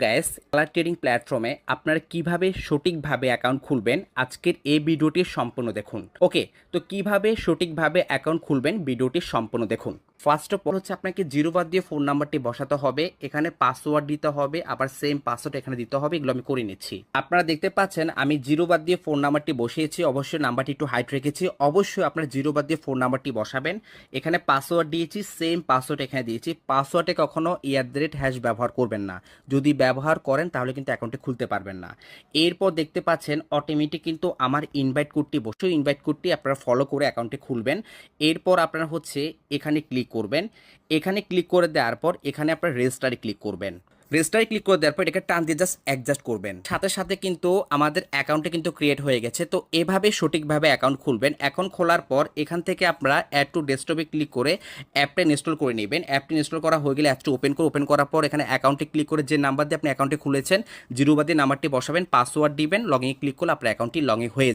Guys, colour trading প্ল্যাটফর্মে আপনারা কিভাবে সঠিকভাবে অ্যাকাউন্ট খুলবেন আজকের এই ভিডিওটি সম্পূর্ণ দেখুন। ওকে, তো কিভাবে সঠিকভাবে অ্যাকাউন্ট খুলবেন ভিডিওটি সম্পূর্ণ দেখুন। ফার্স্ট অফ অল হচ্ছে আপনাকে জিরো বাদ দিয়ে ফোন নাম্বারটি বসাতে হবে, এখানে পাসওয়ার্ড দিতে হবে, আবার সেম পাসওয়ার্ড এখানে দিতে হবে। এগুলো আমি করে নিচ্ছি। আপনারা দেখতে পাচ্ছেন আমি জিরো বাদ দিয়ে ফোন নাম্বারটি বসিয়েছি, অবশ্যই নাম্বারটি একটু হাইট রেখেছি। অবশ্যই আপনারা জিরো বাদ দিয়ে ফোন নাম্বারটি বসাবেন। এখানে পাসওয়ার্ড দিয়েছি, সেম পাসওয়ার্ড এখানে দিয়েছি। পাসওয়ার্ডে কখনো @# ব্যবহার করবেন না। যদি ব্যবহার করেন তাহলে কিন্তু অ্যাকাউন্টটি খুলতে পারবেন না। এরপর দেখতে পাচ্ছেন অটোমেটিক কিন্তু আমার ইনভাইট কোডটি বসে, ইনভাইট কোডটি আপনারা ফলো করে অ্যাকাউন্টটি খুলবেন। এরপর আপনারা হচ্ছে এখানে ক্লিক করবেন। এখানে ক্লিক করে দেওয়ার পর এখানে আপনারা রেজিস্টারে ক্লিক করবেন। রেজিস্টারে ক্লিক করে দেওয়ার পর এটাকে টান দিয়ে জাস্ট অ্যাডজাস্ট করবেন। সাথে সাথে কিন্তু আমাদের অ্যাকাউন্টে কিন্তু ক্রিয়েট হয়ে গেছে। তো এভাবে সঠিকভাবে অ্যাকাউন্ট খুলবেন। অ্যাকাউন্ট খোলার পর এখান থেকে আপনারা অ্যাড টু ডেস্কটপে ক্লিক করে অ্যাপটা ইনস্টল করে নেবেন। অ্যাপটি ইনস্টল করা হয়ে গেলে অ্যাপটি ওপেন করার পর এখানে অ্যাকাউন্টে ক্লিক করে যে নাম্বার দিয়ে আপনি অ্যাকাউন্টে খুলেছেন জিরো বাদে নাম্বারটি বসাবেন, পাসওয়ার্ড দিবেন, লগইনে ক্লিক করলে আপনার অ্যাকাউন্টটি লগইন হয়ে